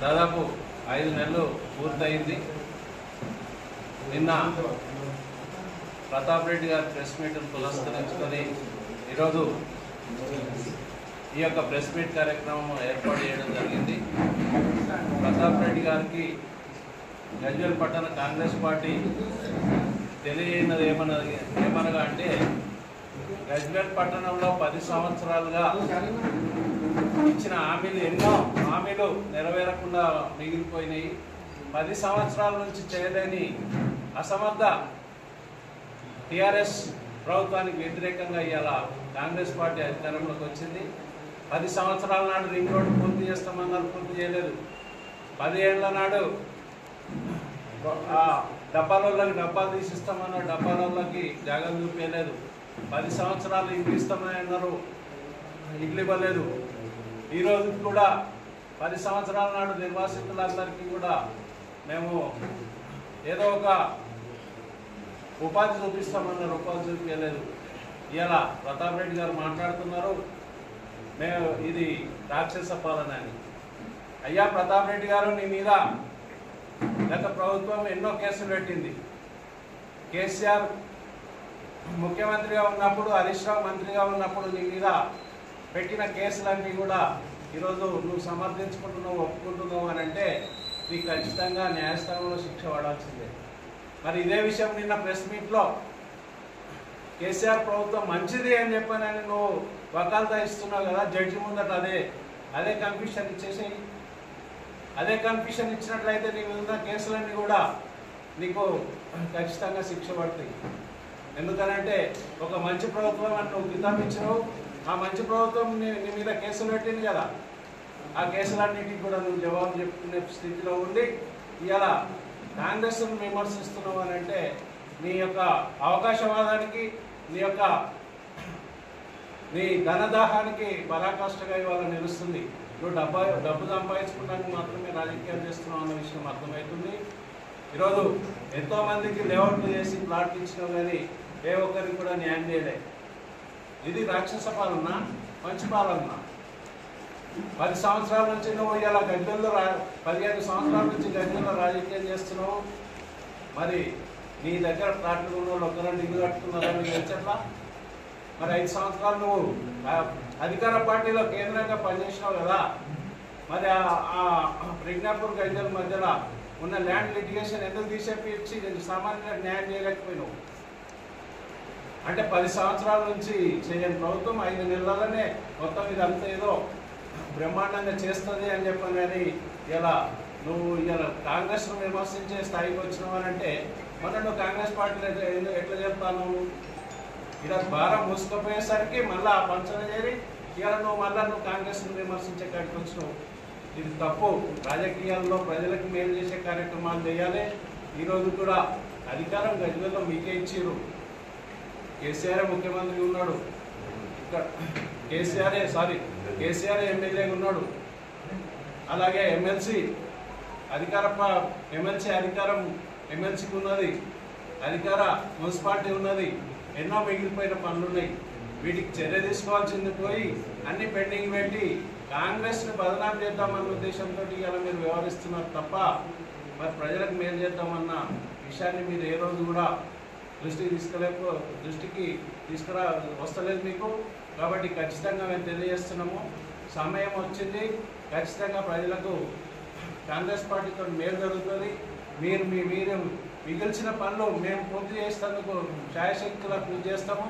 దాదాపు 5 నెలలు పూర్తయింది. నిన్న ప్రతాప్ రెడ్డి గారి ప్రెస్ మీట్ను పురస్కరించుకొని ఈరోజు ఈ యొక్క ప్రెస్ మీట్ కార్యక్రమం ఏర్పాటు చేయడం జరిగింది. ప్రతాప్ రెడ్డి గారికి గజ్వేల్ పట్టణ కాంగ్రెస్ పార్టీ తెలియనిది ఏమనగా అంటే గజ్వేల్ పట్టణంలో 10 సంవత్సరాలుగా ఇచ్చిన హామీలు ఎన్నో హామీలు నెరవేరకుండా మిగిలిపోయినాయి. 10 సంవత్సరాల నుంచి చేయలేని అసమర్థ టీఆర్ఎస్ ప్రభుత్వానికి వ్యతిరేకంగా ఇవాళ కాంగ్రెస్ పార్టీ అధికారంలోకి వచ్చింది. 10 సంవత్సరాల నాడు రింగ్ రోడ్డు పూర్తి చేస్తామన్నారు, పూర్తి చేయలేదు. 10 ఏళ్ల నాడు డబ్బాలోళ్ళకి డబ్బాలు తీసిస్తామన్నారు, డబ్బాలోళ్ళకి జాగాలు చూపించలేదు. 10 సంవత్సరాలు ఇల్లు ఇస్తామని అన్నారు, ఇల్లు ఇవ్వలేదు. ఈరోజు కూడా 10 సంవత్సరాల నాడు నిర్వాసితులందరికీ కూడా మేము ఏదో ఒక ఉపాధి చూపిస్తామన్నారు, ఉపాధి చూపించలేదు. ఇలా ప్రతాప్ రెడ్డి గారు మాట్లాడుతున్నారు మేము ఇది రాక్షస పాలన అని. అయ్యా ప్రతాప్ రెడ్డి గారు, నీ మీద గత ప్రభుత్వం ఎన్నో కేసులు పెట్టింది. కేసీఆర్ ముఖ్యమంత్రిగా ఉన్నప్పుడు, హరీష్ రావు మంత్రిగా ఉన్నప్పుడు నీ మీద పెట్టిన కేసులన్నీ కూడా ఈరోజు నువ్వు సమర్థించుకుంటున్నావు, ఒప్పుకుంటున్నావు అని అంటే నీకు ఖచ్చితంగా న్యాయస్థానంలో శిక్ష పడాల్సిందే. మరి ఇదే విషయం నిన్న ప్రెస్ మీట్లో కేసీఆర్ ప్రభుత్వం మంచిది అని చెప్పని నువ్వు వకాల్తా ఇస్తున్నావు కదా, జడ్జి ముందట అదే కన్ఫ్యూషన్ ఇచ్చేసేయి. అదే కన్ఫ్యూషన్ ఇచ్చినట్లయితే నీ మీద కేసులన్నీ కూడా నీకు ఖచ్చితంగా శిక్ష పడతాయి. ఎందుకనంటే ఒక మంచి ప్రభుత్వం అని నువ్వు కితాబిచ్చినావు, ఆ మంచి ప్రభుత్వం నీ మీద కేసులు పెట్టింది కదా, ఆ కేసులన్నిటికీ కూడా నువ్వు జవాబు చెప్పుకునే స్థితిలో ఉండి ఇవాళ కాంగ్రెస్ను విమర్శిస్తున్నావు అని అంటే నీ యొక్క అవకాశవాదానికి, నీ ధనదాహానికి పరాకాష్ఠగా ఇవాళ నిలుస్తుంది. నువ్వు డబ్బు సంపాదించుకోవడానికి మాత్రమే రాజకీయాలు చేస్తున్నావు అన్న విషయం అర్థమవుతుంది. ఈరోజు ఎంతోమందికి లేఅవుట్లు చేసి ప్లాట్లు ఇచ్చినావు కానీ ఏ ఒక్కరికి కూడా న్యాయం చేయలే. ఇది రాక్షస పాలన, మంచి పాలన. 10 సంవత్సరాల నుంచి నువ్వు ఇలా గజ్వేల్లో 15 సంవత్సరాల నుంచి గజ్వేల్లో రాజకీయం చేస్తున్నావు. మరి నీ దగ్గర ప్లాట్లు ఉన్న వాళ్ళు ఒక్కరంటే ఇల్లు కట్టుకున్నారని నీకు తెలియట్లా? మరి 5 సంవత్సరాలు నువ్వు అధికార పార్టీలో కేంద్రంగా పనిచేసినావు కదా, మరి ఆ ప్రజ్ఞాపూర్ గజ్వేల్ మధ్యలో ఉన్న ల్యాండ్ లిటిగేషన్ ఎందుకు తీసేపించి సామాన్యంగా న్యాయం చేయలేకపోయినావు? అంటే 10 సంవత్సరాల నుంచి చేయని ప్రభుత్వం 5 నెలలనే మొత్తం ఇదంతా ఏదో బ్రహ్మాండంగా చేస్తుంది అని చెప్పాను. కానీ ఇలా నువ్వు ఇలా కాంగ్రెస్ను విమర్శించే స్థాయికి వచ్చినావు అని అంటే మొన్న నువ్వు కాంగ్రెస్ పార్టీలో ఎట్లా చెప్తాను? ఇలా భారం మూసుకుపోయేసరికి మళ్ళీ ఆ పంచన చేరి ఇలా నువ్వు కాంగ్రెస్ను విమర్శించే కాడికి వచ్చినావు. ఇది తప్పు. రాజకీయాల్లో ప్రజలకు మేలు చేసే కార్యక్రమాలు చేయాలి. ఈరోజు కూడా అధికారం గజ్వేల్లో మీకే ఇచ్చారు. కేసీఆర్ ముఖ్యమంత్రి ఉన్నాడు, కేసీఆర్ ఎమ్మెల్యేగా ఉన్నాడు. అలాగే ఎమ్మెల్సీ అధికారం ఎమ్మెల్సీకి ఉన్నది, అధికార మున్సిపాలిటీ ఉన్నది. ఎన్నో మిగిలిపోయిన పనులు ఉన్నాయి. వీటికి చర్య తీసుకోవాల్సింది పోయి అన్ని పెండింగ్ పెట్టి కాంగ్రెస్ని బదనాం చేద్దామన్న ఉద్దేశంతో ఇలా మీరు వ్యవహరిస్తున్నారు తప్ప మరి ప్రజలకు మేలు చేద్దామన్న విషయాన్ని మీరు ఏ రోజు కూడా దృష్టికి వస్తలేదు మీకు. కాబట్టి ఖచ్చితంగా మేము తెలియజేస్తున్నాము, సమయం వచ్చింది. ఖచ్చితంగా ప్రజలకు కాంగ్రెస్ పార్టీతో మేలు జరుగుతుంది. మీరు మిగిల్చిన పనులు మేము పూర్తి చేసేందుకు శాయశక్తులా పూర్తి చేస్తాము.